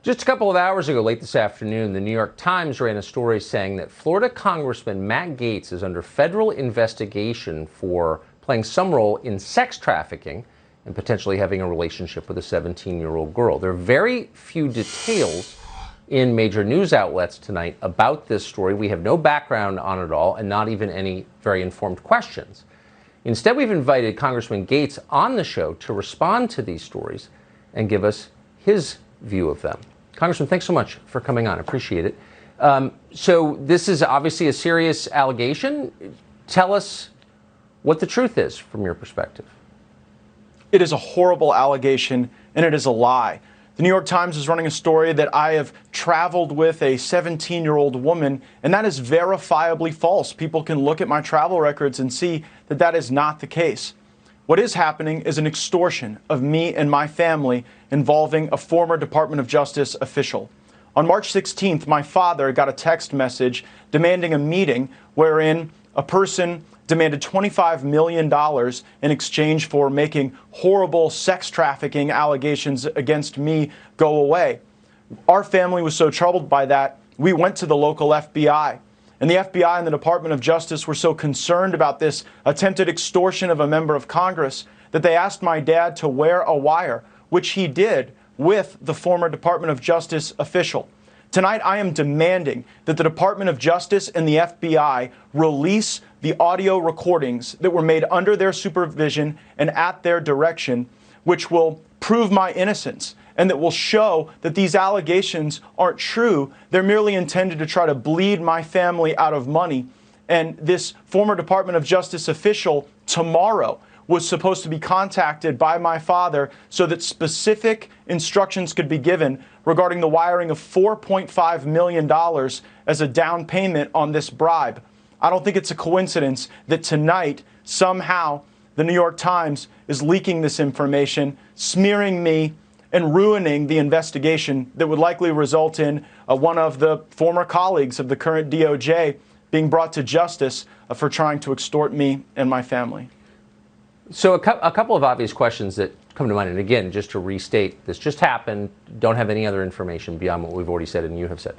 Just a couple of hours ago, late this afternoon, the New York Times ran a story saying that Florida Congressman Matt Gaetz is under federal investigation for playing some role in sex trafficking and potentially having a relationship with a 17-year-old girl. There are very few details in major news outlets tonight about this story. We have no background on it all and not even any very informed questions. Instead, we've invited Congressman Gaetz on the show to respond to these stories and give us his view of them. Congressman, thanks so much for coming on. Appreciate it. So this is obviously a serious allegation. Tell us what the truth is from your perspective. It is a horrible allegation, and it is a lie. The New York Times is running a story that I have traveled with a 17-year-old woman, and that is verifiably false. People can look at my travel records and see that that is not the case. What is happening is an extortion of me and my family involving a former Department of Justice official. On March 16th, my father got a text message demanding a meeting wherein a person demanded $25 million in exchange for making horrible sex trafficking allegations against me go away. Our family was so troubled by that, we went to the local FBI. And the FBI and the Department of Justice were so concerned about this attempted extortion of a member of Congress that they asked my dad to wear a wire, which he did with the former Department of Justice official. Tonight, I am demanding that the Department of Justice and the FBI release the audio recordings that were made under their supervision and at their direction, which will prove my innocence and that will show that these allegations aren't true. They're merely intended to try to bleed my family out of money. And this former Department of Justice official tomorrow was supposed to be contacted by my father so that specific instructions could be given regarding the wiring of $4.5 million as a down payment on this bribe. I don't think it's a coincidence that tonight, somehow, the New York Times is leaking this information, smearing me, and ruining the investigation that would likely result in one of the former colleagues of the current DOJ being brought to justice for trying to extort me and my family. So a couple of obvious questions that come to mind, and again, just to restate, this just happened, don't have any other information beyond what we've already said and you have said.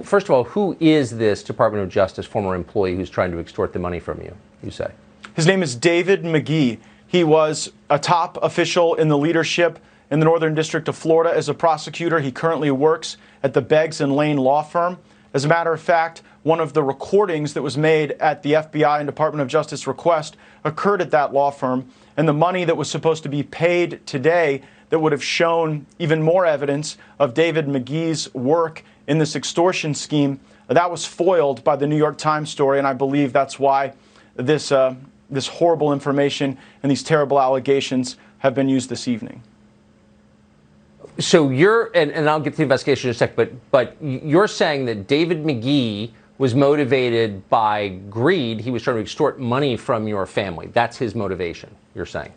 First of all, who is this Department of Justice former employee who's trying to extort the money from you, you say? His name is David McGee. He was a top official in the leadership in the Northern District of Florida as a prosecutor. He currently works at the Beggs and Lane law firm. As a matter of fact, one of the recordings that was made at the FBI and Department of Justice request occurred at that law firm, and the money that was supposed to be paid today that would have shown even more evidence of David McGee's work in this extortion scheme, that was foiled by the New York Times story, and I believe that's why this horrible information and these terrible allegations have been used this evening. So and I'll get to the investigation in a sec, but you're saying that David McGee was motivated by greed. He was trying to extort money from your family. That's his motivation, you're saying?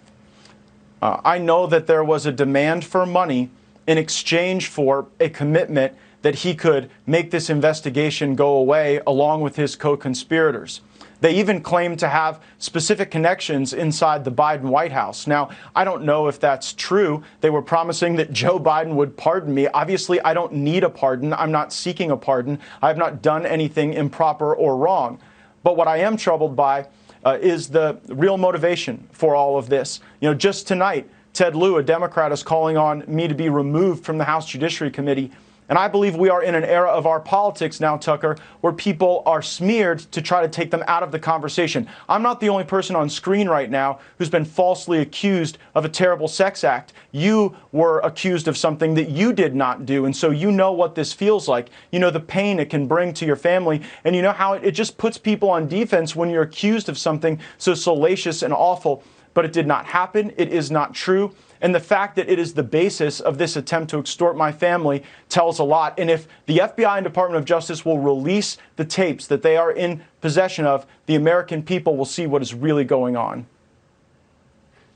I know that there was a demand for money in exchange for a commitment that he could make this investigation go away along with his co-conspirators. They even claimed to have specific connections inside the Biden White House. Now, I don't know if that's true. They were promising that Joe Biden would pardon me. Obviously, I don't need a pardon. I'm not seeking a pardon. I have not done anything improper or wrong. But what I am troubled by is the real motivation for all of this. You know, just tonight, Ted Lieu, a Democrat, is calling on me to be removed from the House Judiciary Committee. And I believe we are in an era of our politics now, Tucker, where people are smeared to try to take them out of the conversation. I'm not the only person on screen right now who's been falsely accused of a terrible sex act. You were accused of something that you did not do, and so you know what this feels like. You know the pain it can bring to your family, and you know how it just puts people on defense when you're accused of something so salacious and awful. But it did not happen. It is not true. And the fact that it is the basis of this attempt to extort my family tells a lot. And if the FBI and Department of Justice will release the tapes that they are in possession of, the American people will see what is really going on.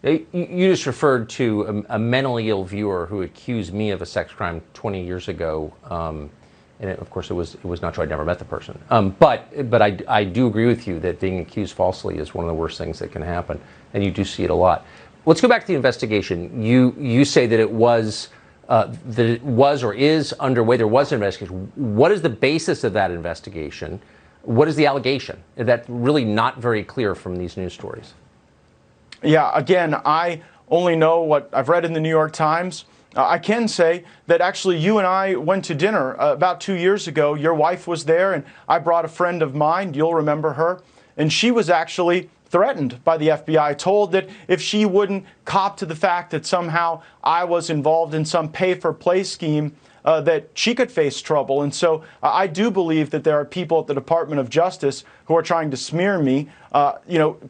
You just referred to a mentally ill viewer who accused me of a sex crime 20 years ago. And of course, it was not true. I'd never met the person. But I do agree with you that being accused falsely is one of the worst things that can happen. And you do see it a lot. Let's go back to the investigation. You say that it was that it was or is underway. There was an investigation. What is the basis of that investigation? What is the allegation? That's really not very clear from these news stories. Yeah, again, I only know what I've read in the New York Times. I can say that actually you and I went to dinner about 2 years ago. Your wife was there, and I brought a friend of mine. You'll remember her. And she was actually threatened by the FBI, told that if she wouldn't cop to the fact that somehow I was involved in some pay-for-play scheme, that she could face trouble. And so I do believe that there are people at the Department of Justice who are trying to smear me,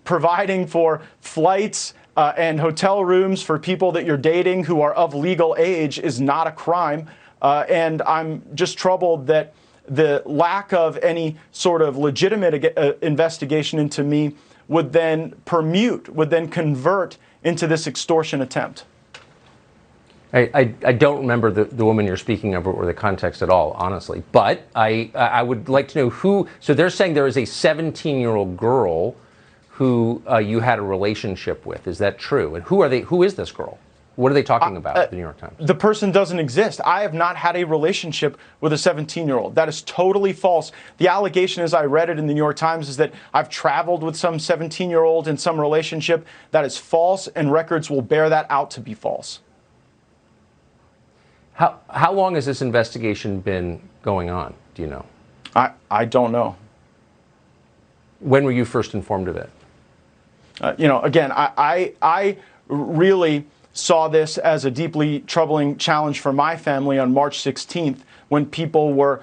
providing for flights and hotel rooms for people that you're dating who are of legal age is not a crime. And I'm just troubled that the lack of any sort of legitimate investigation into me would then would then convert into this extortion attempt. I don't remember the woman you're speaking of or the context at all, honestly. But I would like to know who. So they're saying there is a 17-year-old girl who you had a relationship with. Is that true? And who are they? Who is this girl? What are they talking about? The New York Times. The person doesn't exist. I have not had a relationship with a 17-year-old. That is totally false. The allegation, as I read it in the New York Times, is that I've traveled with some 17-year-old in some relationship. That is false, and records will bear that out to be false. How long has this investigation been going on? Do you know? I don't know. When were you first informed of it? Again, I really saw this as a deeply troubling challenge for my family on March 16th, when people were,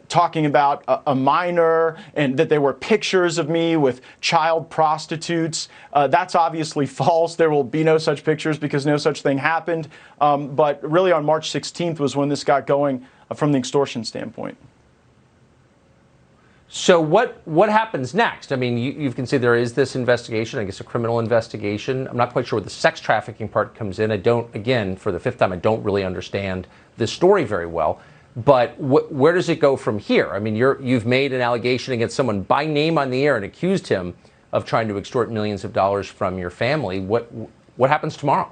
talking about a minor and that there were pictures of me with child prostitutes. That's obviously false. There will be no such pictures because no such thing happened. But really on March 16th was when this got going from the extortion standpoint. So what happens next? I mean, you can say there is this investigation, I guess a criminal investigation. I'm not quite sure where the sex trafficking part comes in. I don't, again, for the fifth time, I don't really understand this story very well. But where does it go from here? I mean, you've made an allegation against someone by name on the air and accused him of trying to extort millions of dollars from your family. What happens tomorrow?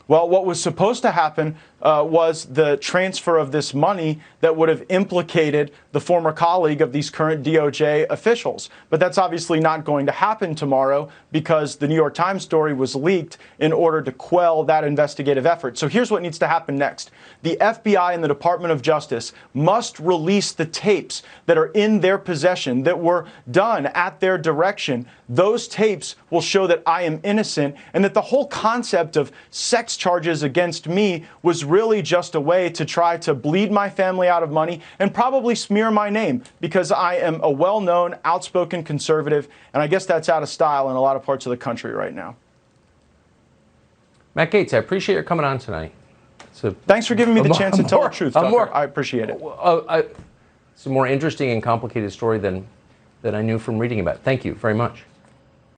Well, what was supposed to happen was the transfer of this money that would have implicated the former colleague of these current DOJ officials. But that's obviously not going to happen tomorrow because the New York Times story was leaked in order to quell that investigative effort. So here's what needs to happen next. The FBI and the Department of Justice must release the tapes that are in their possession that were done at their direction. Those tapes will show that I am innocent and that the whole concept of sex charges against me was really just a way to try to bleed my family out of money and probably smear my name because I am a well-known, outspoken conservative, and I guess that's out of style in a lot of parts of the country right now. Matt Gaetz, I appreciate your coming on tonight. Thanks for giving me the chance to tell the truth, Tucker. I appreciate it. It's a more interesting and complicated story than I knew from reading about it. Thank you very much.